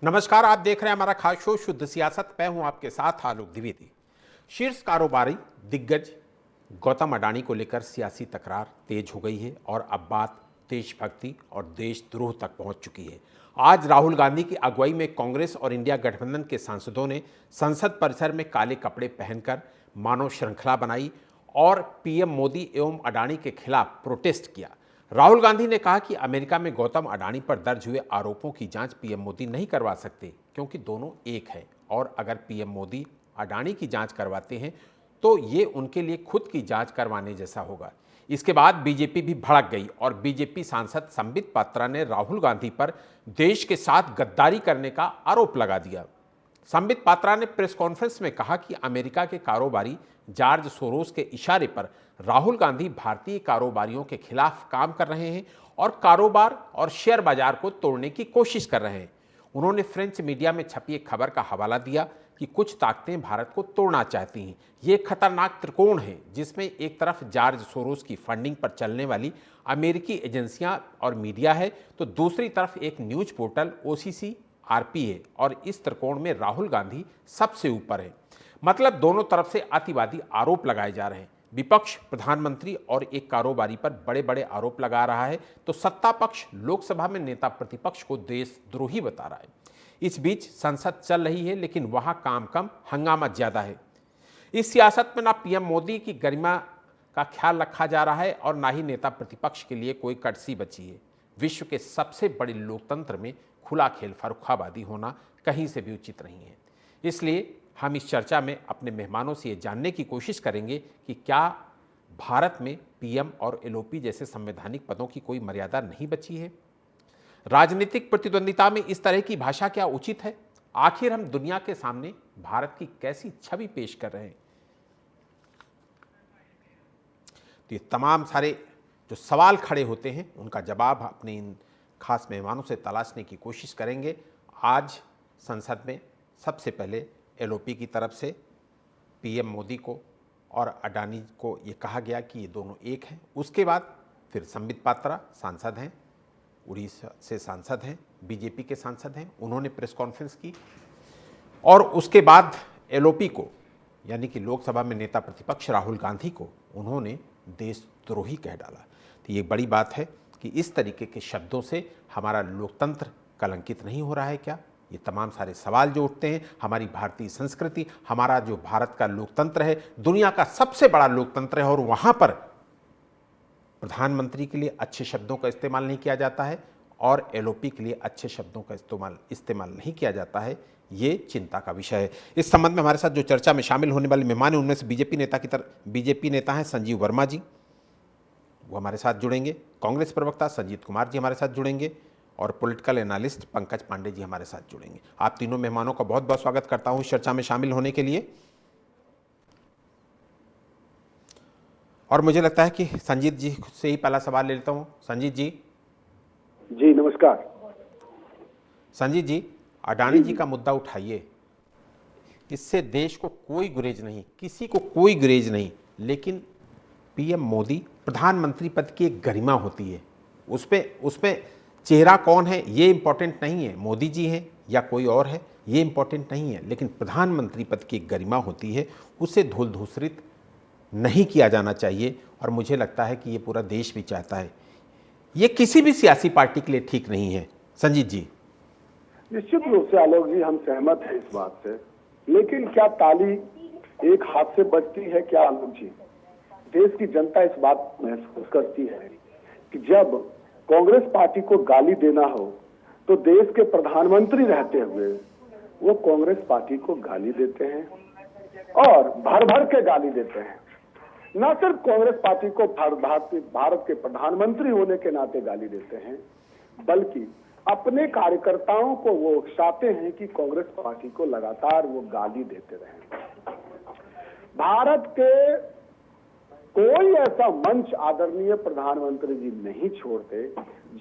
नमस्कार, आप देख रहे हैं हमारा खास शो शुद्ध सियासत। मैं हूं आपके साथ आलोक द्विवेदी। शीर्ष कारोबारी दिग्गज गौतम अडानी को लेकर सियासी तकरार तेज हो गई है और अब बात देशभक्ति और देशद्रोह तक पहुंच चुकी है। आज राहुल गांधी की अगुवाई में कांग्रेस और इंडिया गठबंधन के सांसदों ने संसद परिसर में काले कपड़े पहनकर मानव श्रृंखला बनाई और पीएम मोदी एवं अडानी के खिलाफ प्रोटेस्ट किया। राहुल गांधी ने कहा कि अमेरिका में गौतम अडानी पर दर्ज हुए आरोपों की जांच पीएम मोदी नहीं करवा सकते क्योंकि दोनों एक है, और अगर पीएम मोदी अडानी की जांच करवाते हैं तो ये उनके लिए खुद की जांच करवाने जैसा होगा। इसके बाद बीजेपी भी भड़क गई और बीजेपी सांसद संबित पात्रा ने राहुल गांधी पर देश के साथ गद्दारी करने का आरोप लगा दिया। संबित पात्रा ने प्रेस कॉन्फ्रेंस में कहा कि अमेरिका के कारोबारी जॉर्ज सोरोस के इशारे पर राहुल गांधी भारतीय कारोबारियों के खिलाफ काम कर रहे हैं और कारोबार और शेयर बाजार को तोड़ने की कोशिश कर रहे हैं। उन्होंने फ्रेंच मीडिया में छपी एक खबर का हवाला दिया कि कुछ ताकतें भारत को तोड़ना चाहती हैं। ये खतरनाक त्रिकोण है जिसमें एक तरफ जॉर्ज सोरोस की फंडिंग पर चलने वाली अमेरिकी एजेंसियां और मीडिया है, तो दूसरी तरफ एक न्यूज पोर्टल ओसीसी आरपी है, और इस त्रिकोण में राहुल गांधी सबसे ऊपर है। मतलब दोनों तरफ से अतिवादी आरोप लगाए जा रहे हैं। विपक्ष प्रधानमंत्री और एक कारोबारी पर बड़े बड़े आरोप लगा रहा है तो सत्ता पक्ष लोकसभा में नेता प्रतिपक्ष को देशद्रोही बता रहा है। इस बीच संसद चल रही है लेकिन वहां काम कम हंगामा ज्यादा है। इस सियासत में ना पीएम मोदी की गरिमा का ख्याल रखा जा रहा है और ना ही नेता प्रतिपक्ष के लिए कोई कर्टसी बची है। विश्व के सबसे बड़े लोकतंत्र में खुला खेल फर्रुखाबादी होना कहीं से भी उचित नहीं है। इसलिए हम इस चर्चा में अपने मेहमानों से ये जानने की कोशिश करेंगे कि क्या भारत में पीएम और एलओपी जैसे संवैधानिक पदों की कोई मर्यादा नहीं बची है। राजनीतिक प्रतिद्वंदिता में इस तरह की भाषा क्या उचित है। आखिर हम दुनिया के सामने भारत की कैसी छवि पेश कर रहे हैं। तो ये तमाम सारे जो सवाल खड़े होते हैं उनका जवाब अपने इन खास मेहमानों से तलाशने की कोशिश करेंगे। आज संसद में सबसे पहले एलओपी की तरफ से पीएम मोदी को और अडानी को ये कहा गया कि ये दोनों एक हैं। उसके बाद फिर संबित पात्रा सांसद हैं, उड़ीसा से सांसद हैं, बीजेपी के सांसद हैं, उन्होंने प्रेस कॉन्फ्रेंस की और उसके बाद एलओपी को यानी कि लोकसभा में नेता प्रतिपक्ष राहुल गांधी को उन्होंने देशद्रोही कह डाला। तो ये बड़ी बात है कि इस तरीके के शब्दों से हमारा लोकतंत्र कलंकित नहीं हो रहा है क्या। ये तमाम सारे सवाल जो उठते हैं, हमारी भारतीय संस्कृति, हमारा जो भारत का लोकतंत्र है दुनिया का सबसे बड़ा लोकतंत्र है और वहाँ पर प्रधानमंत्री के लिए अच्छे शब्दों का इस्तेमाल नहीं किया जाता है और एलओपी के लिए अच्छे शब्दों का इस्तेमाल नहीं किया जाता है, ये चिंता का विषय है। इस संबंध में हमारे साथ जो चर्चा में शामिल होने वाले मेहमान हैं उनमें से बीजेपी नेता हैं संजीव वर्मा जी, वो हमारे साथ जुड़ेंगे। कांग्रेस प्रवक्ता संजीत कुमार जी हमारे साथ जुड़ेंगे और पॉलिटिकल एनालिस्ट पंकज पांडे जी हमारे साथ जुड़ेंगे। आप तीनों मेहमानों का बहुत बहुत स्वागत करता हूं इस चर्चा में शामिल होने के लिए। और मुझे लगता है कि संजीत जी से ही पहला सवाल ले लेता हूं। संजीत जी। जी नमस्कार। संजीत जी, अडानी जी का मुद्दा उठाइए। इससे देश को कोई गुरेज नहीं, किसी को कोई गुरेज नहीं, लेकिन पीएम मोदी प्रधानमंत्री पद की एक गरिमा होती है। उसमें चेहरा कौन है ये इंपॉर्टेंट नहीं है, मोदी जी हैं या कोई और है ये इंपॉर्टेंट नहीं है, लेकिन प्रधानमंत्री पद की एक गरिमा होती है, उसे धूल धूसरित नहीं किया जाना चाहिए। और मुझे लगता है कि ये पूरा देश भी चाहता है। ये किसी भी सियासी पार्टी के लिए ठीक नहीं है। संजीत जी। निश्चित रूप से आलोक जी हम सहमत हैं इस बात से, लेकिन क्या ताली एक हाथ से बजती है क्या आलोक जी। देश की जनता इस बात महसूस करती है कि जब कांग्रेस पार्टी को गाली देना हो तो देश के प्रधानमंत्री रहते हुए वो कांग्रेस पार्टी को गाली देते हैं और भर भर के गाली देते हैं। न सिर्फ कांग्रेस पार्टी को भारत के प्रधानमंत्री होने के नाते गाली देते हैं, बल्कि अपने कार्यकर्ताओं को वो उकसाते हैं कि कांग्रेस पार्टी को लगातार वो गाली देते रहे। भारत के कोई ऐसा मंच आदरणीय प्रधानमंत्री जी नहीं छोड़ते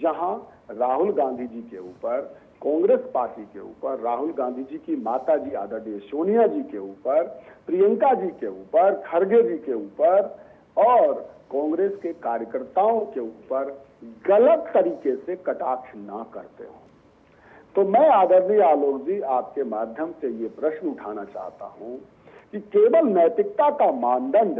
जहां राहुल गांधी जी के ऊपर, कांग्रेस पार्टी के ऊपर, राहुल गांधी जी की माता जी आदरणीय सोनिया जी के ऊपर, प्रियंका जी के ऊपर, खड़गे जी के ऊपर और कांग्रेस के कार्यकर्ताओं के ऊपर गलत तरीके से कटाक्ष ना करते हो। तो मैं आदरणीय आलोक जी आपके माध्यम से ये प्रश्न उठाना चाहता हूं कि केवल नैतिकता का मानदंड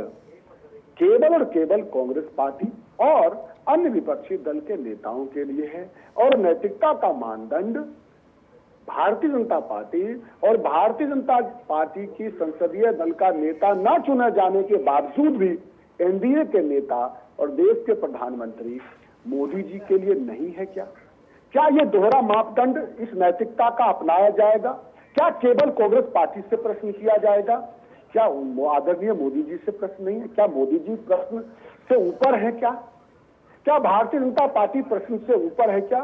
केवल और केवल कांग्रेस पार्टी और अन्य विपक्षी दल के नेताओं के लिए है, और नैतिकता का मानदंड भारतीय जनता पार्टी और भारतीय जनता पार्टी की संसदीय दल का नेता न चुने जाने के बावजूद भी एनडीए के नेता और देश के प्रधानमंत्री मोदी जी के लिए नहीं है क्या? क्या ये दोहरा मापदंड इस नैतिकता का अपनाया जाएगा? क्या केवल कांग्रेस पार्टी से प्रश्न किया जाएगा? क्या आदरणीय मोदी जी से प्रश्न नहीं है? क्या मोदी जी प्रश्न से ऊपर है क्या? क्या भारतीय जनता पार्टी प्रश्न से ऊपर है क्या?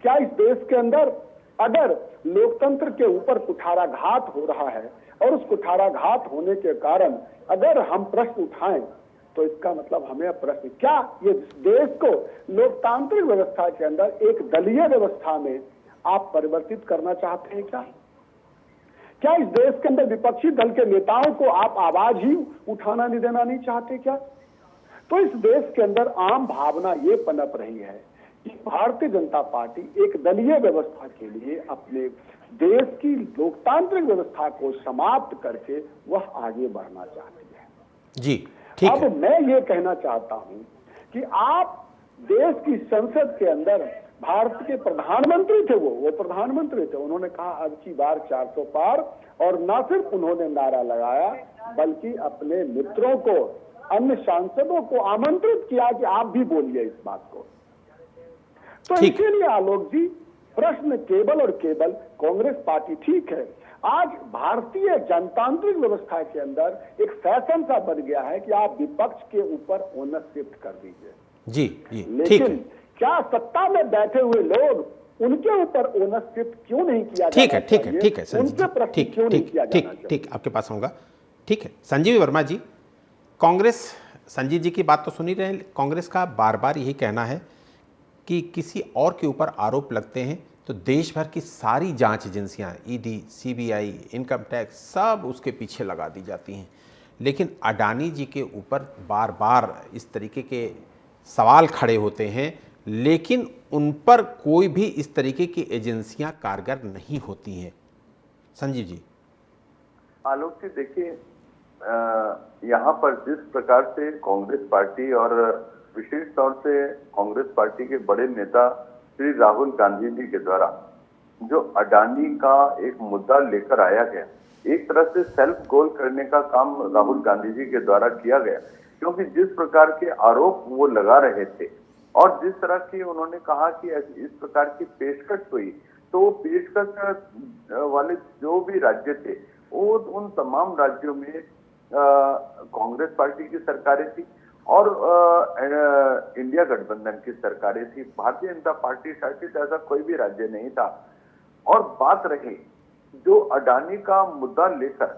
क्या इस देश के अंदर अगर लोकतंत्र के ऊपर कुठाराघात हो रहा है और उस कुठाराघात होने के कारण अगर हम प्रश्न उठाएं तो इसका मतलब हमें प्रश्न, क्या ये देश को लोकतांत्रिक व्यवस्था के अंदर एक दलीय व्यवस्था में आप परिवर्तित करना चाहते हैं क्या? क्या इस देश के अंदर विपक्षी दल के नेताओं को आप आवाज ही उठाना नहीं देना नहीं चाहते क्या? तो इस देश के अंदर आम भावना ये पनप रही है कि भारतीय जनता पार्टी एक दलीय व्यवस्था के लिए अपने देश की लोकतांत्रिक व्यवस्था को समाप्त करके वह आगे बढ़ना चाहती है। जी ठीक है। अब मैं ये कहना चाहता हूं कि आप देश की संसद के अंदर भारत के प्रधानमंत्री थे, वो प्रधानमंत्री थे, उन्होंने कहा अब की बार 400 पार, और न सिर्फ उन्होंने नारा लगाया बल्कि अपने मित्रों को, अन्य सांसदों को आमंत्रित किया कि आप भी बोलिए इस बात को। तो इसीलिए आलोक जी प्रश्न केवल और केवल कांग्रेस पार्टी, ठीक है आज भारतीय जनतांत्रिक व्यवस्था के अंदर एक फैशन सा बन गया है कि आप विपक्ष के ऊपर ओनर शिफ्ट कर दीजिए। जी लेकिन क्या सत्ता में बैठे हुए लोग उनके ऊपर ओनर शिफ्ट क्यों नहीं किया जाना चाहिए? ठीक है उनके प्रश्न क्यों नहीं किया जाना चाहिए? ठीक, आपके पास आऊंगा। ठीक है संजीव वर्मा जी, कांग्रेस, संजीव जी की बात तो सुन ही रहे हैं, कांग्रेस का बार बार यही कहना है कि किसी और के ऊपर आरोप लगते हैं तो देश भर की सारी जांच एजेंसियां, ईडी, सीबीआई, इनकम टैक्स, सब उसके पीछे लगा दी जाती हैं। लेकिन अडानी जी के ऊपर बार बार इस तरीके के सवाल खड़े होते हैं, लेकिन उन पर कोई भी इस तरीके की एजेंसियां कारगर नहीं होती हैं। संजीव जी। आलोक जी देखिए, यहाँ पर जिस प्रकार से कांग्रेस पार्टी और विशेष तौर से कांग्रेस पार्टी के बड़े नेता श्री राहुल गांधी जी के द्वारा जो अडानी का एक मुद्दा लेकर आया गया, एक तरह से सेल्फ गोल करने का काम राहुल गांधी जी के द्वारा किया गया, क्योंकि जिस प्रकार के आरोप वो लगा रहे थे और जिस तरह की उन्होंने कहा कि इस प्रकार की पेशकश हुई, तो वो पेशकश वाले जो भी राज्य थे वो उन तमाम राज्यों में कांग्रेस पार्टी की सरकारें थी और इंडिया गठबंधन की सरकारें थी। भारतीय जनता पार्टी शासित ऐसा कोई भी राज्य नहीं था। और बात रही जो अडानी का मुद्दा लेकर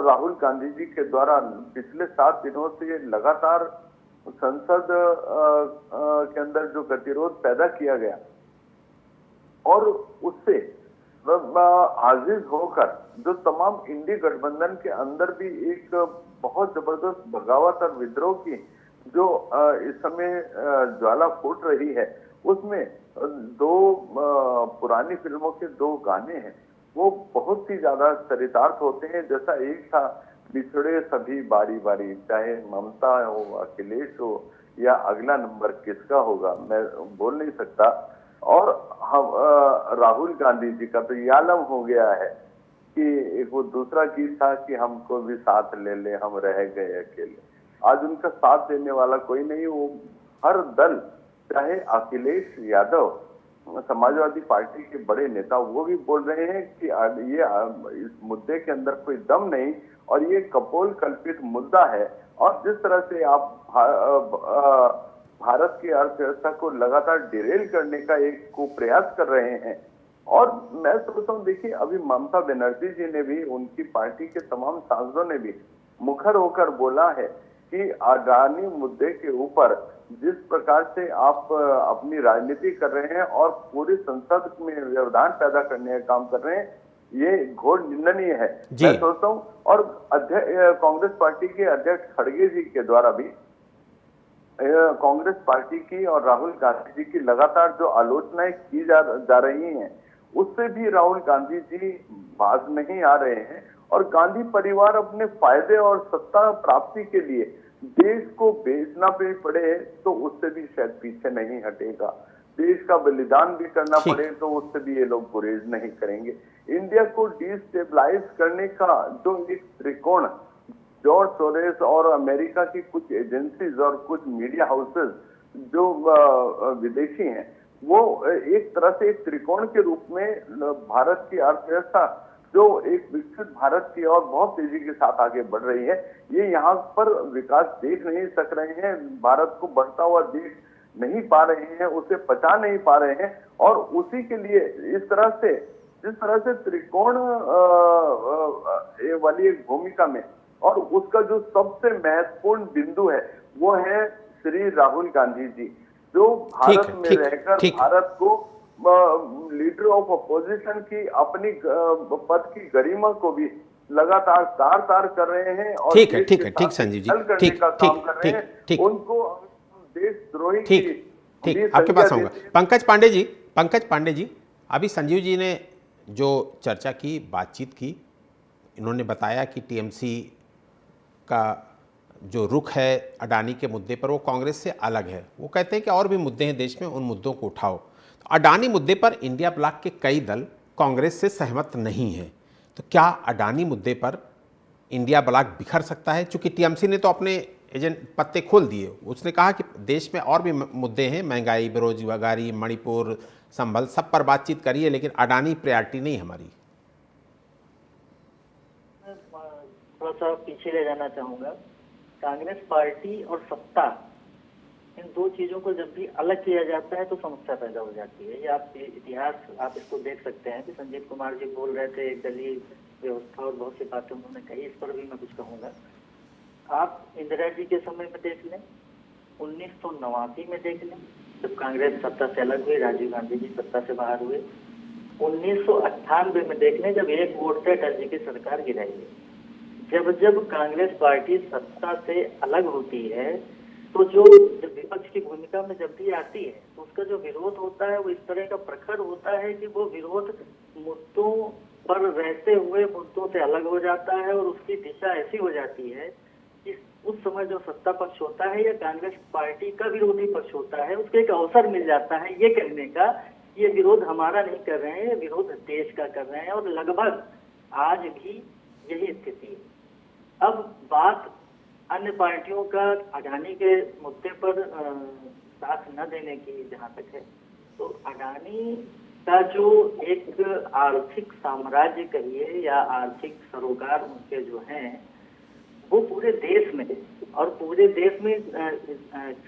राहुल गांधी जी के द्वारा पिछले 7 दिनों से लगातार संसद के अंदर जो गतिरोध पैदा किया गया और उससे आजिज होकर जो तमाम इंडी गठबंधन के अंदर भी एक बहुत जबरदस्त बगावत और विद्रोह की जो इस समय ज्वाला फूट रही है, उसमें 2 पुरानी फिल्मों के 2 गाने हैं, वो बहुत ही ज्यादा चरितार्थ होते हैं। जैसा एक था बिछड़े सभी बारी बारी, चाहे ममता हो, अखिलेश हो या अगला नंबर किसका होगा मैं बोल नहीं सकता। और हम राहुल गांधी जी का तो ये आलम हो गया है कि एक वो दूसरा गीत था कि हमको भी साथ ले ले, हम रह गए अकेले। आज उनका साथ देने वाला कोई नहीं। वो हर दल, चाहे अखिलेश यादव समाजवादी पार्टी के बड़े नेता, वो भी बोल रहे हैं कि ये इस मुद्दे के अंदर कोई दम नहीं और ये कपोल कल्पित मुद्दा है। और जिस तरह से आप भारत की अर्थव्यवस्था को लगातार डिरेल करने का एक को प्रयास कर रहे हैं। और मैं सोचता हूँ, देखिए अभी ममता बनर्जी जी ने भी, उनकी पार्टी के तमाम सांसदों ने भी मुखर होकर बोला है कि अडानी मुद्दे के ऊपर जिस प्रकार से आप अपनी राजनीति कर रहे हैं और पूरी संसद में व्यवधान पैदा करने का काम कर रहे हैं, ये घोर निंदनीय है। मैं सोचता हूँ। और कांग्रेस पार्टी के अध्यक्ष खड़गे जी के द्वारा भी कांग्रेस पार्टी की और राहुल गांधी जी की लगातार जो आलोचनाएं की जा रही हैं, उससे भी राहुल गांधी जी बाज नहीं आ रहे हैं। और गांधी परिवार अपने फायदे और सत्ता प्राप्ति के लिए देश को बेचना भी पड़े तो उससे भी शायद पीछे नहीं हटेगा। देश का बलिदान भी करना ठीक। पड़े तो उससे भी ये लोग गुरेज नहीं करेंगे। इंडिया को डिस्टेबलाइज करने का जो एक त्रिकोण जॉर्ज सोरेस और अमेरिका की कुछ एजेंसीज और कुछ मीडिया हाउसेस जो विदेशी हैं, वो एक तरह से एक त्रिकोण के रूप में भारत की अर्थव्यवस्था जो एक विकसित भारत की और बहुत तेजी के साथ आगे बढ़ रही है, ये यहाँ पर विकास देख नहीं सक रहे हैं। भारत को बढ़ता हुआ देख नहीं पा रहे हैं, उसे पचा नहीं पा रहे हैं। और उसी के लिए इस तरह से जिस तरह से त्रिकोण वाली एक भूमिका में, और उसका जो सबसे महत्वपूर्ण बिंदु है वो है श्री राहुल गांधी जी, जो भारत में रहकर भारत को लीडर ऑफ अपोजिशन की अपनी पद की गरिमा को भी लगातार तार कर रहे हैं। और ठीक संजीव जी, ठीक उनको देशद्रोही ठीक आपके पास आऊंगा। पंकज पांडे जी, अभी संजीव जी ने जो चर्चा की, बातचीत की, इन्होंने बताया कि टीएमसी का जो रुख है अडानी के मुद्दे पर वो कांग्रेस से अलग है। वो कहते हैं कि और भी मुद्दे हैं देश में, उन मुद्दों को उठाओ। तो अडानी मुद्दे पर इंडिया ब्लॉक के कई दल कांग्रेस से सहमत नहीं हैं। तो क्या अडानी मुद्दे पर इंडिया ब्लॉक बिखर सकता है? चूंकि टीएमसी ने तो अपने एजेंट पत्ते खोल दिए। उसने कहा कि देश में और भी मुद्दे हैं, महंगाई, बेरोजगारी, मणिपुर, संभल, सब पर बातचीत करिए, लेकिन अडानी प्रायोरिटी नहीं हमारी। थोड़ा सा पीछे ले जाना चाहूंगा। कांग्रेस पार्टी और सत्ता, इन दो चीजों को जब भी अलग किया जाता है तो समस्या पैदा हो जाती है। ये आप इतिहास आप इसको देख सकते हैं कि संजीव कुमार जी बोल रहे थे एक दलीय व्यवस्था और बहुत सी बातें उन्होंने कही, इस पर भी मैं कुछ कहूंगा। आप इंदिरा जी के समय में देख लें, 1989 में देख लें जब कांग्रेस सत्ता से अलग हुई, राजीव गांधी जी सत्ता से बाहर हुए, 1998 में देख लें जब एक वोट से अटल जी की सरकार गिराई गई। जब कांग्रेस पार्टी सत्ता से अलग होती है तो जो विपक्ष की भूमिका में जब भी आती है तो उसका जो विरोध होता है वो इस तरह का प्रखर होता है कि वो विरोध मुद्दों पर रहते हुए मुद्दों से अलग हो जाता है और उसकी दिशा ऐसी हो जाती है कि उस समय जो सत्ता पक्ष होता है या कांग्रेस पार्टी का विरोधी पक्ष होता है उसको एक अवसर मिल जाता है ये कहने का ये विरोध हमारा नहीं कर रहे हैं, ये विरोध देश का कर रहे हैं। और लगभग आज भी यही स्थिति है। अब बात अन्य पार्टियों का अडानी के मुद्दे पर साथ न देने की जहां तक है, तो अडानी का जो एक आर्थिक साम्राज्य कहिए या आर्थिक सरोकार उनके जो हैं वो पूरे देश में, और पूरे देश में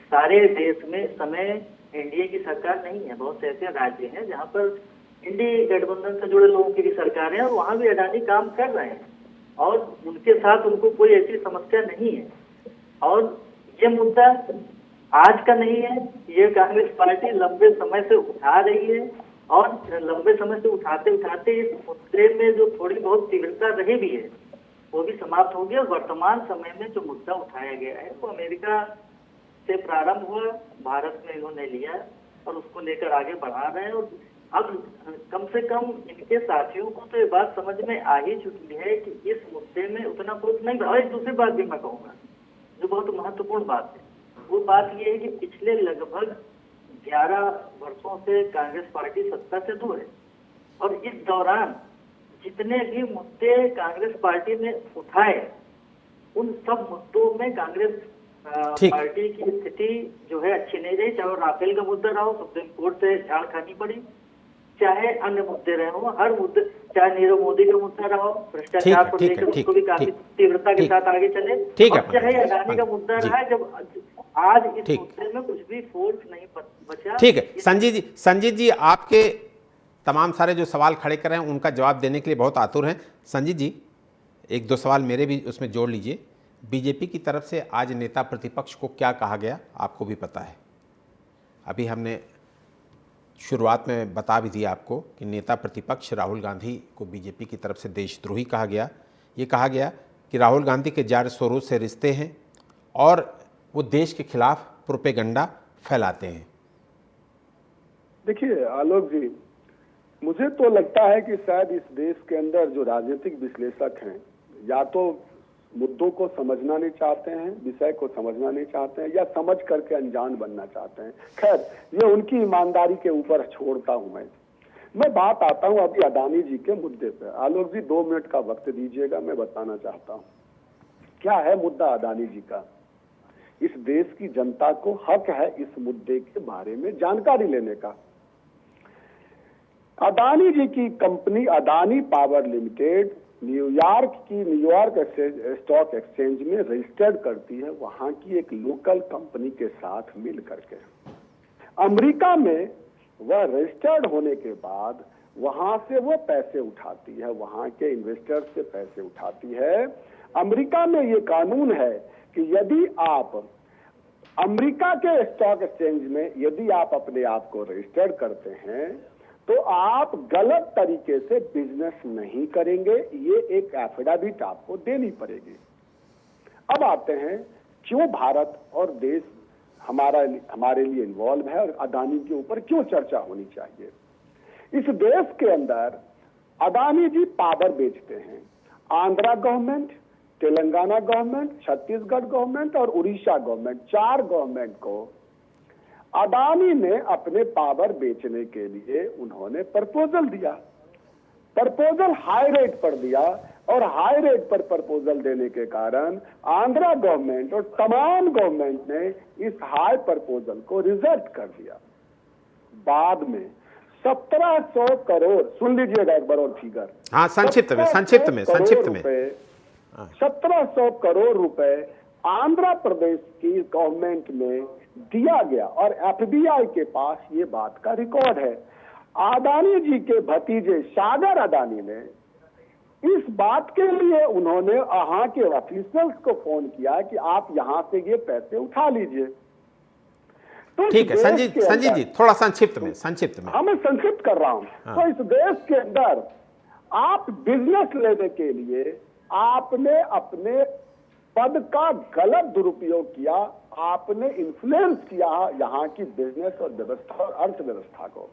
सारे देश में समय एनडीए की सरकार नहीं है। बहुत से ऐसे राज्य हैं जहां पर एनडीए गठबंधन से जुड़े लोगों की भी सरकार है और वहां भी अडानी काम कर रहे हैं और उनके साथ उनको कोई ऐसी समस्या नहीं है। और ये मुद्दा आज का नहीं है, ये कांग्रेस पार्टी लंबे समय से उठा रही है और लंबे समय से उठाते उठाते इस मुद्दे में जो थोड़ी बहुत तीव्रता रही भी है वो भी समाप्त हो गया। वर्तमान समय में जो मुद्दा उठाया गया है वो अमेरिका से प्रारंभ हुआ, भारत में इन्होंने लिया और उसको लेकर आगे बढ़ा रहे हैं। और अब कम से कम इनके साथियों को तो ये बात समझ में आ ही चुकी है कि इस मुद्दे में उतना कुछ नहीं। और एक दूसरी बात भी मैं कहूँगा जो बहुत महत्वपूर्ण बात है, वो बात ये है कि पिछले लगभग 11 वर्षों से कांग्रेस पार्टी सत्ता से दूर है और इस दौरान जितने भी मुद्दे कांग्रेस पार्टी ने उठाए उन सब मुद्दों में कांग्रेस पार्टी की स्थिति जो है अच्छी नहीं रही। चाहे राफेल का मुद्दा रहा हो, सुप्रीम कोर्ट से झाड़ खानी पड़ी, चाहे अन्य मुद्दे रहे हो, हर मुद्दे, चाहे नीरव मोदी का मुद्दा रहा हो, भ्रष्टाचार को लेकर उसको भी काफी तीव्रता के साथ आगे चले, और चाहे अडानी का मुद्दा रहा है। जब आज इस मुद्दे में कुछ भी फोर्स नहीं बचा। ठीक है संजीत जी आपके तमाम सारे जो सवाल खड़े कर रहे हैं उनका जवाब देने के लिए बहुत आतुर हैं। संजीत जी एक दो सवाल मेरे भी उसमें जोड़ लीजिए। बीजेपी की तरफ से आज नेता प्रतिपक्ष को क्या कहा गया आपको भी पता है। अभी हमने शुरुआत में बता भी दिया आपको कि नेता प्रतिपक्ष राहुल गांधी को बीजेपी की तरफ से देशद्रोही कहा गया। ये कहा गया कि राहुल गांधी के जाड़ सोरोज से रिश्ते हैं और वो देश के खिलाफ प्रोपेगंडा फैलाते हैं। देखिए आलोक जी, मुझे तो लगता है कि शायद इस देश के अंदर जो राजनीतिक विश्लेषक हैं, या तो मुद्दों को समझना नहीं चाहते हैं, विषय को समझना नहीं चाहते हैं, या समझ करके अनजान बनना चाहते हैं। खैर, ये उनकी ईमानदारी के ऊपर छोड़ता हूं मैं बात आता हूं अभी अडानी जी के मुद्दे पे। आलोक जी 2 मिनट का वक्त दीजिएगा, मैं बताना चाहता हूं क्या है मुद्दा अडानी जी का। इस देश की जनता को हक है इस मुद्दे के बारे में जानकारी लेने का। अडानी जी की company Adani power limited New York stock exchange में रजिस्टर्ड करती है, वहां की एक लोकल कंपनी के साथ मिल करके। अमेरिका में वह रजिस्टर्ड होने के बाद वहां से वो पैसे उठाती है, वहां के इन्वेस्टर से पैसे उठाती है। अमेरिका में ये कानून है कि यदि आप अमेरिका के स्टॉक एक्सचेंज में यदि आप अपने आप को रजिस्टर्ड करते हैं तो आप गलत तरीके से बिजनेस नहीं करेंगे, ये एक एफिडेविट आपको देनी पड़ेगी। अब आते हैं क्यों भारत और देश हमारे लिए इन्वॉल्व है और अडानी के ऊपर क्यों चर्चा होनी चाहिए। इस देश के अंदर अडानी जी पावर बेचते हैं। Andhra government, Telangana government, Chhattisgarh government और उड़ीसा गवर्नमेंट, 4 गवर्नमेंट को अडानी ने अपने पावर बेचने के लिए उन्होंने प्रपोजल दिया। प्रपोजल हाई रेट पर दिया और हाई रेट पर प्रपोजल देने के कारण आंध्रा गवर्नमेंट और तमाम गवर्नमेंट ने इस हाई प्रपोजल को रिजेक्ट कर दिया। बाद में 1700 करोड़, सुन लीजिएगा एक बार और फिगर, हाँ, संक्षिप्त में 1700 करोड़ रुपए आंध्र प्रदेश की गवर्नमेंट में दिया गया और एफबीआई के पास ये बात का रिकॉर्ड है। अडानी जी के भतीजे सागर अडानी ने इस बात के लिए उन्होंने वहां के ऑफिसर्स को फोन किया कि आप यहां से ये पैसे उठा लीजिए। तो ठीक है संजीव जी, थोड़ा संक्षिप्त में हाँ, मैं संक्षिप्त कर रहा हूं। हाँ। तो इस देश के अंदर आप बिजनेस लेने के लिए आपने अपने पद का गलत दुरुपयोग किया, आपने इन्फ्लुएंस किया यहाँ की बिजनेस और व्यवस्था और अर्थव्यवस्था को,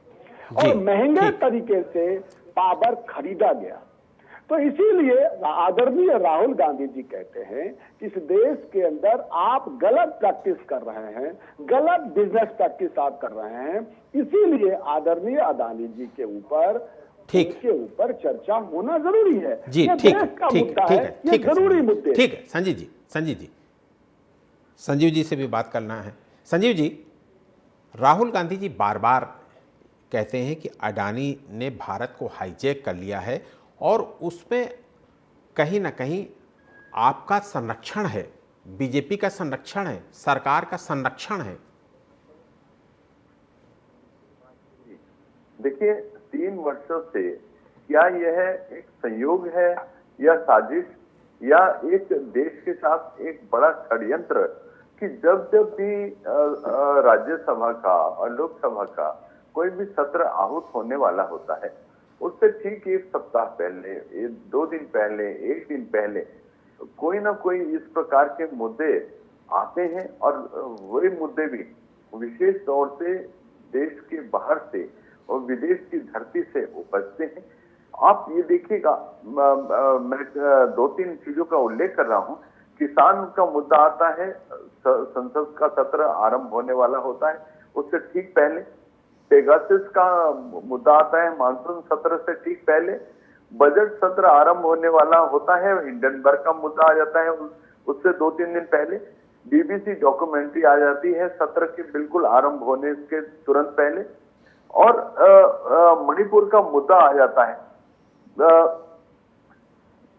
और महंगे तरीके से पावर खरीदा गया। तो इसीलिए आदरणीय राहुल गांधी जी कहते हैं कि इस देश के अंदर आप गलत प्रैक्टिस कर रहे हैं, गलत बिजनेस प्रैक्टिस आप कर रहे हैं, इसीलिए आदरणीय अडानी जी के ऊपर चर्चा होना जरूरी है। जी, ठीक है, जरूरी मुद्दे। ठीक है संजीव जी से भी बात करना है। संजीव जी, राहुल गांधी जी बार बार कहते हैं कि अडानी ने भारत को हाईजैक कर लिया है और उसमें कहीं ना कहीं आपका संरक्षण है, बीजेपी का संरक्षण है, सरकार का संरक्षण है। देखिए, 3 वर्षों से क्या यह एक संयोग है या साजिश या एक देश के साथ एक बड़ा षड्यंत्र कि जब जब भी राज्यसभा का और लोकसभा का कोई भी सत्र आहूत होने वाला होता है, उससे ठीक 1 सप्ताह पहले, 2 दिन पहले, 1 दिन पहले कोई ना कोई इस प्रकार के मुद्दे आते हैं और वही मुद्दे भी विशेष तौर से देश के बाहर से और विदेश की धरती से उपजते हैं। आप ये देखिएगा, मैं 2-3 चीजों का उल्लेख कर रहा हूँ। किसान का मुद्दा आता है, संसद का सत्र आरंभ होने वाला होता है, उससे ठीक पहले पेगासस का मुद्दा आता है, मानसून सत्र से ठीक पहले बजट सत्र आरंभ होने वाला होता है, हिंडनबर्ग का मुद्दा आ जाता है, उससे 2-3 दिन पहले बीबीसी डॉक्यूमेंट्री आ जाती है सत्र के बिल्कुल आरंभ होने के तुरंत पहले, और मणिपुर का मुद्दा आ जाता है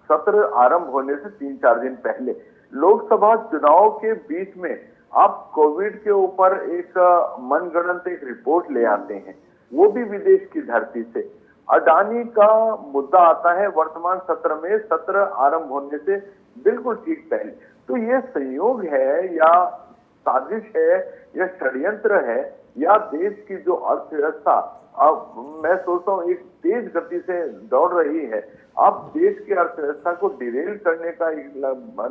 सत्र आरंभ होने से 3-4 दिन पहले। लोकसभा चुनाव के बीच में आप कोविड के ऊपर एक मनगढ़ंत एक रिपोर्ट ले आते हैं, वो भी विदेश की धरती से। अडानी का मुद्दा आता है वर्तमान सत्र में, सत्र आरंभ होने से बिल्कुल ठीक पहले। तो ये संयोग है या साजिश है या षड्यंत्र है या देश की जो अर्थव्यवस्था अब मैं सोचता हूँ एक तेज गति से दौड़ रही है, आप देश की अर्थव्यवस्था को डिरेल करने का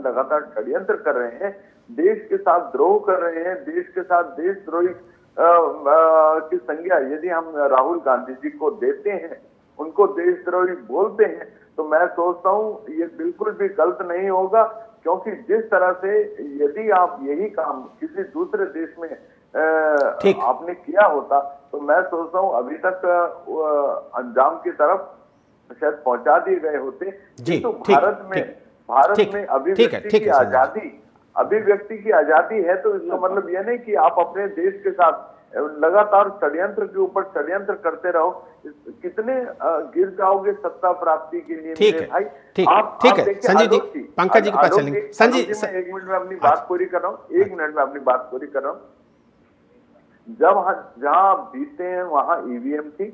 लगातार षड्यंत्र कर रहे हैं, देश के साथ द्रोह कर रहे हैं, देश के साथ देशद्रोही की संज्ञा यदि हम राहुल गांधी जी को देते हैं, उनको देशद्रोही बोलते हैं, तो मैं सोचता हूँ ये बिल्कुल भी गलत नहीं होगा। क्योंकि जिस तरह से यदि आप यही काम किसी दूसरे देश में आपने किया होता, तो मैं सोचता हूँ अभी तक अंजाम की तरफ शायद पहुंचा दिए गए होते। किंतु भारत में अभिव्यक्ति की आजादी है, तो इसका मतलब यह नहीं कि आप अपने देश के साथ लगातार षड्यंत्र के ऊपर षड्यंत्र करते रहो। कितने गिर जाओगे सत्ता प्राप्ति के लिए मेरे भाई। ठीक है संजय जी, पंकज जी के पास चलेंगे। संजय, 1 मिनट में अपनी बात पूरी कर रहा हूँ, 1 मिनट में अपनी बात पूरी कर रहा हूँ। जहां आप जीतते हैं वहां ईवीएम थी,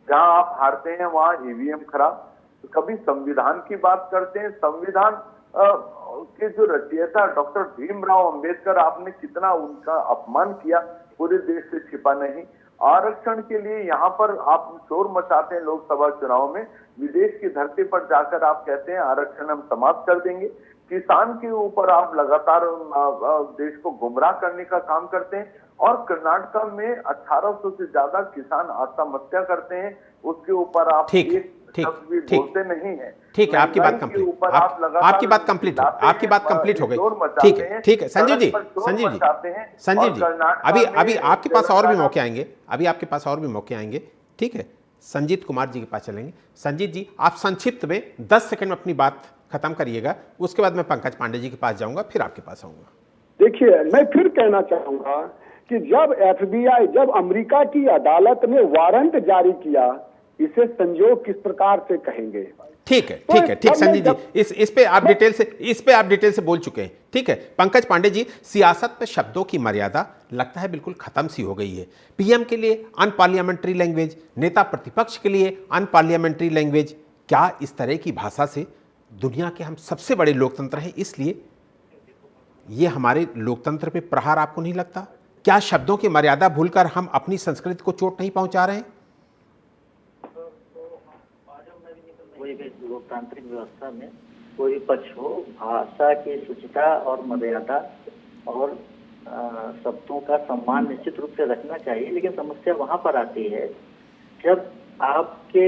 जहां आप हारते हैं वहां ईवीएम खराब। तो कभी संविधान की बात करते हैं, संविधान के जो रचयिता डॉक्टर भीमराव अंबेडकर, आपने कितना उनका अपमान किया, पूरे देश से छिपा नहीं। आरक्षण के लिए यहाँ पर आप शोर मचाते हैं लोकसभा चुनाव में, विदेश की धरती पर जाकर आप कहते हैं आरक्षण हम समाप्त कर देंगे। किसान के ऊपर आप लगातार देश को गुमराह करने का काम करते हैं, और कर्नाटका में 1800 से ज्यादा किसान आत्महत्या करते हैं, उसके ऊपर आप बोलते नहीं है। ठीक है, आपकी बात कंप्लीट, आपकी बात कंप्लीट हो गई। ठीक है संजीव जी, अभी आपके पास और भी मौके आएंगे, ठीक है। संजीत कुमार जी के पास चलेंगे। संजीत जी, आप संक्षिप्त में 10 सेकंड में अपनी बात खत्म करिएगा, उसके बाद मैं पंकज पांडे जी के पास जाऊंगा, फिर आपके पास आऊंगा। देखिए, मैं फिर कहना चाहूंगा कि जब FBI, जब अमेरिका की अदालत ने वारंट जारी किया, इसे संजोग किस प्रकार से कहेंगे? ठीक है संजय जी, इस पे आप डिटेल से बोल चुके हैं। ठीक है पंकज पांडे जी, सियासत में शब्दों की मर्यादा लगता है बिल्कुल खत्म सी हो गई है। पीएम के लिए अनपार्लियामेंट्री लैंग्वेज, नेता प्रतिपक्ष के लिए अनपार्लियामेंट्री लैंग्वेज। क्या इस तरह की भाषा से दुनिया के हम सबसे बड़े लोकतंत्र हैं, इसलिए ये हमारे लोकतंत्र पे प्रहार आपको नहीं लगता? क्या शब्दों की मर्यादा भूलकर हम अपनी संस्कृति को चोट नहीं पहुंचा रहे हैं? कोई भी लोकतांत्रिक व्यवस्था में कोई पक्ष हो, भाषा की शुचिता और मर्यादा और शब्दों का सम्मान निश्चित रूप से रखना चाहिए। लेकिन समस्या वहां पर आती है जब आपके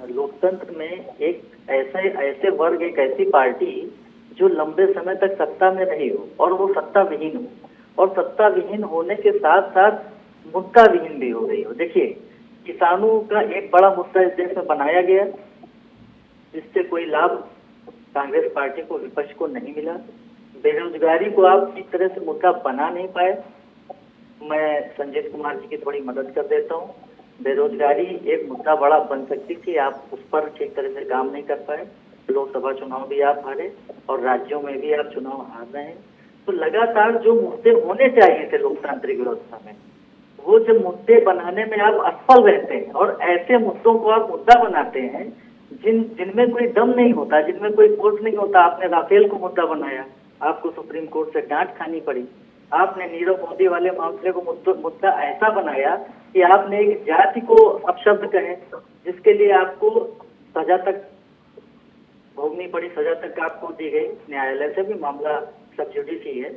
लोकतंत्र में एक ऐसे वर्ग, एक ऐसी पार्टी जो लंबे समय तक सत्ता में रही हो और वो सत्ता विहीन हो, और सत्ता विहीन होने के साथ साथ मुद्दा विहीन भी हो रही हो। देखिए, किसानों का एक बड़ा मुद्दा इस देश में बनाया गया, जिससे कोई लाभ कांग्रेस पार्टी को, विपक्ष को नहीं मिला। बेरोजगारी को आप इस तरह से मुद्दा बना नहीं पाए। मैं संजीत कुमार जी की थोड़ी मदद कर देता हूँ। बेरोजगारी एक मुद्दा बड़ा बन सकती थी, आप उस पर ठीक तरह से काम नहीं कर पाए। लोकसभा चुनाव भी आप हारे और राज्यों में भी आप चुनाव हार रहे हैं। तो लगातार जो मुद्दे होने चाहिए थे लोकतांत्रिक व्यवस्था में, वो जब मुद्दे बनाने में आप असफल रहते हैं और ऐसे मुद्दों को आप मुद्दा बनाते हैं जिनमें कोई दम नहीं होता, जिनमें कोई फोर्स नहीं होता। आपने राफेल को मुद्दा बनाया, आपको सुप्रीम कोर्ट से डांट खानी पड़ी। आपने नीरव मोदी वाले मामले को मुद्दा ऐसा बनाया कि आपने एक जाति को अपशब्द कहे, जिसके लिए आपको सजा तक भोगनी पड़ी, सजा तक आपको दी गई न्यायालय से भी, मामला सब जुडिशरी है।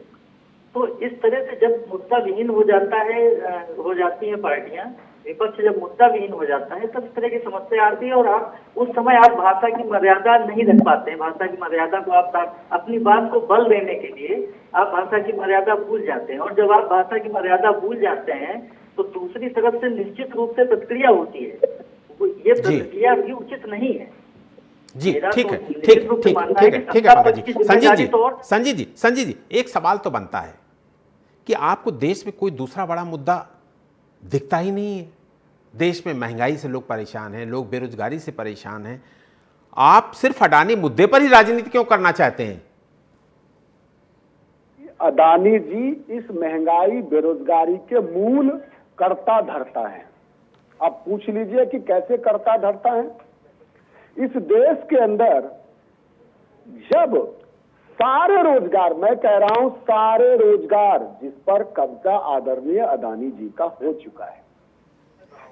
तो इस तरह से जब मुद्दा विहीन हो जाती है पार्टियां, विपक्ष जब मुद्दा विहीन हो जाता है, तब इस तरह की समस्या आती है और आप उस समय आप भाषा की मर्यादा नहीं रख पाते हैं। भाषा की मर्यादा को आप अपनी बात को बल देने के लिए आप भाषा की मर्यादा भूल जाते हैं, और जब आप भाषा की मर्यादा भूल जाते हैं तो दूसरी तरफ से निश्चित रूप से प्रतिक्रिया होती है। ये प्रतिक्रिया भी उचित नहीं है जी। ठीक है संजीत जी, एक सवाल तो बनता है कि आपको देश में कोई दूसरा बड़ा मुद्दा दिखता ही नहीं है। देश में महंगाई से लोग परेशान हैं, लोग बेरोजगारी से परेशान हैं, आप सिर्फ अडानी मुद्दे पर ही राजनीति क्यों करना चाहते हैं? अडानी जी इस महंगाई बेरोजगारी के मूल कर्ता धर्ता है। आप पूछ लीजिए कि कैसे कर्ता धर्ता है। इस देश के अंदर जब सारे रोजगार, मैं कह रहा हूं सारे रोजगार, जिस पर कब्जा आदरणीय अडानी जी का हो चुका है,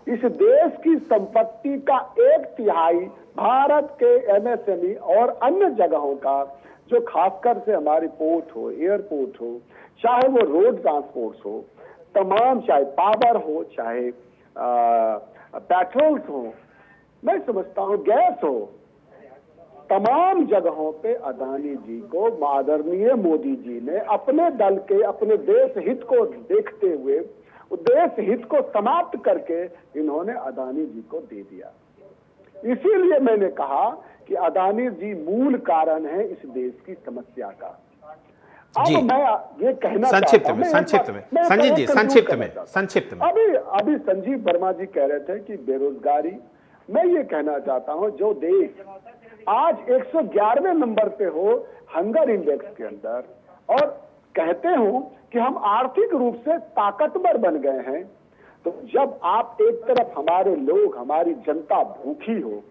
इस देश की संपत्ति का 1/3 भारत के MSME और अन्य जगहों का, जो खासकर से हमारी पोर्ट हो, एयरपोर्ट हो, चाहे वो रोड ट्रांसपोर्ट हो, तमाम, चाहे पावर हो, चाहे पेट्रोल्स हो, मैं समझता हूं गैस हो, तमाम जगहों पे अदानी जी को आदरणीय मोदी जी ने अपने दल के, अपने देश हित को देखते हुए, देश हित को समाप्त करके इन्होंने अदानी जी को दे दिया। इसीलिए मैंने कहा कि अदानी जी मूल कारण है इस देश की समस्या का। अब मैं ये कहना संक्षिप्त चाहता हूं, में संजीव जी, संक्षिप्त में अभी संजीव वर्मा जी कह रहे थे कि बेरोजगारी, मैं ये कहना चाहता हूं जो देश आज 111वें नंबर पे हो हंगर इंडेक्स के अंदर और कहते हो कि हम आर्थिक रूप से ताकतवर बन गए हैं, तो जब आप एक तरफ हमारे लोग, हमारी जनता भूखी हो,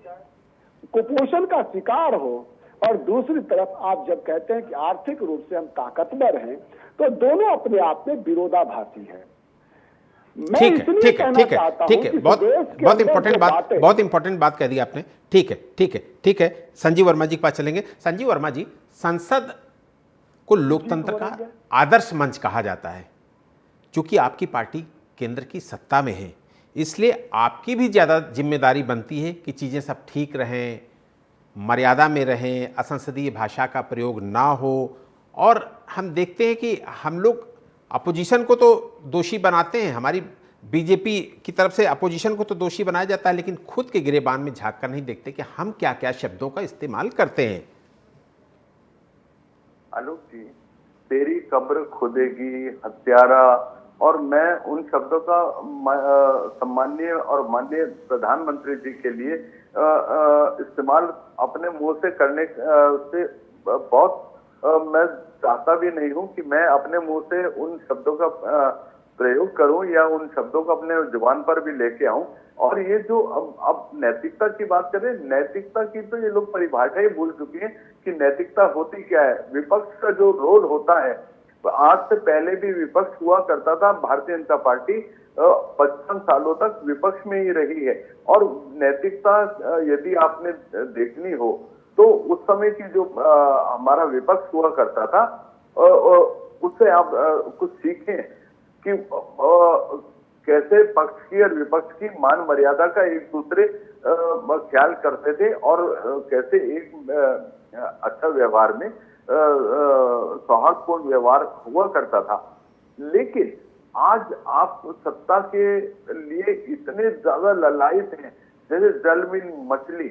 कुपोषण का शिकार हो, और दूसरी तरफ आप जब कहते हैं कि आर्थिक रूप से हम ताकतवर हैं, तो दोनों अपने आप में विरोधाभासी हैं। ठीक है, बहुत इंपॉर्टेंट बात कह दी आपने। ठीक है, संजीव वर्मा जी के पास चलेंगे। संजीव वर्मा जी, संसद को लोकतंत्र का आदर्श मंच कहा जाता है। चूंकि आपकी पार्टी केंद्र की सत्ता में है, इसलिए आपकी भी ज़्यादा जिम्मेदारी बनती है कि चीज़ें सब ठीक रहें, मर्यादा में रहें, असंसदीय भाषा का प्रयोग ना हो। और हम देखते हैं कि हम लोग अपोजिशन को तो दोषी बनाते हैं, हमारी बीजेपी की तरफ से अपोजिशन को तो दोषी बनाया जाता है, लेकिन खुद के गिरेबान में झांक कर नहीं देखते कि हम क्या क्या शब्दों का इस्तेमाल करते हैं। आलोक जी, तेरी कब्र खुदेगी हत्यारा, और मैं उन शब्दों का सम्माननीय और माननीय प्रधानमंत्री जी के लिए इस्तेमाल अपने मुंह से करने से बहुत मैं चाहता भी नहीं हूं कि मैं अपने मुंह से उन शब्दों का प्रयोग करूं या उन शब्दों को अपने जुबान पर भी लेके आऊं। और ये जो अब नैतिकता की बात करें, नैतिकता की तो ये लोग परिभाषा ही भूल चुके हैं कि नैतिकता होती क्या है। विपक्ष का जो रोल होता है, आज से पहले भी विपक्ष हुआ करता था। भारतीय जनता पार्टी 55 सालों तक विपक्ष में ही रही है। और नैतिकता यदि आपने देखनी हो तो उस समय की जो हमारा विपक्ष हुआ करता था, उससे आप कुछ सीखें कि कैसे पक्ष की और विपक्ष की मान मर्यादा का एक दूसरे ख्याल करते थे और कैसे एक अच्छा व्यवहार में सौहार्दपूर्ण व्यवहार हुआ करता था। लेकिन आज आप सत्ता के लिए इतने ज्यादा ललायत हैं, जैसे जल में मछली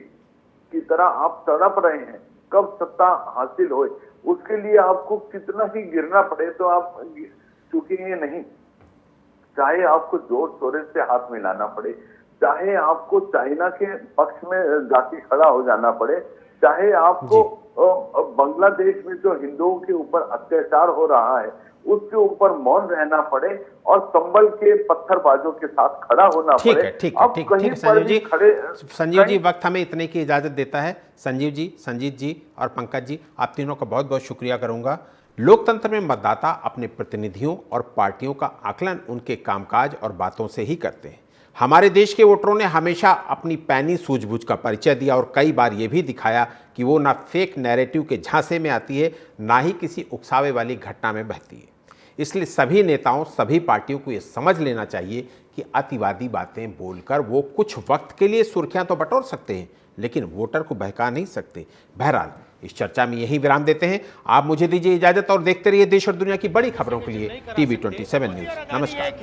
की तरह आप तड़प रहे हैं कब सत्ता हासिल हो। उसके लिए आपको कितना ही गिरना पड़े तो आप चुकेंगे नहीं। चाहे आपको जोर शोर से हाथ मिलाना पड़े, चाहे आपको चाइना के पक्ष में जाके खड़ा हो जाना पड़े, चाहे आपको बांग्लादेश में जो हिंदुओं के ऊपर अत्याचार हो रहा है उसके ऊपर मौन रहना पड़े और संभल के पत्थरबाजों के साथ खड़ा होना पड़े। ठीक है संजीव जी, वक्त हमें इतने की इजाजत देता है। संजीव जी, संजीत जी और पंकज जी, आप तीनों का बहुत बहुत शुक्रिया करूंगा। लोकतंत्र में मतदाता अपने प्रतिनिधियों और पार्टियों का आकलन उनके कामकाज और बातों से ही करते हैं। हमारे देश के वोटरों ने हमेशा अपनी पैनी सूझबूझ का परिचय दिया और कई बार ये भी दिखाया कि वो ना फेक नैरेटिव के झांसे में आती है, ना ही किसी उकसावे वाली घटना में बहती है। इसलिए सभी नेताओं, सभी पार्टियों को ये समझ लेना चाहिए कि अतिवादी बातें बोलकर वो कुछ वक्त के लिए सुर्खियां तो बटोर सकते हैं, लेकिन वोटर को बहका नहीं सकते। बहरहाल, इस चर्चा में यही विराम देते हैं। आप मुझे दीजिए इजाजत और देखते रहिए देश और दुनिया की बड़ी खबरों के लिए TV 27 न्यूज़। नमस्कार।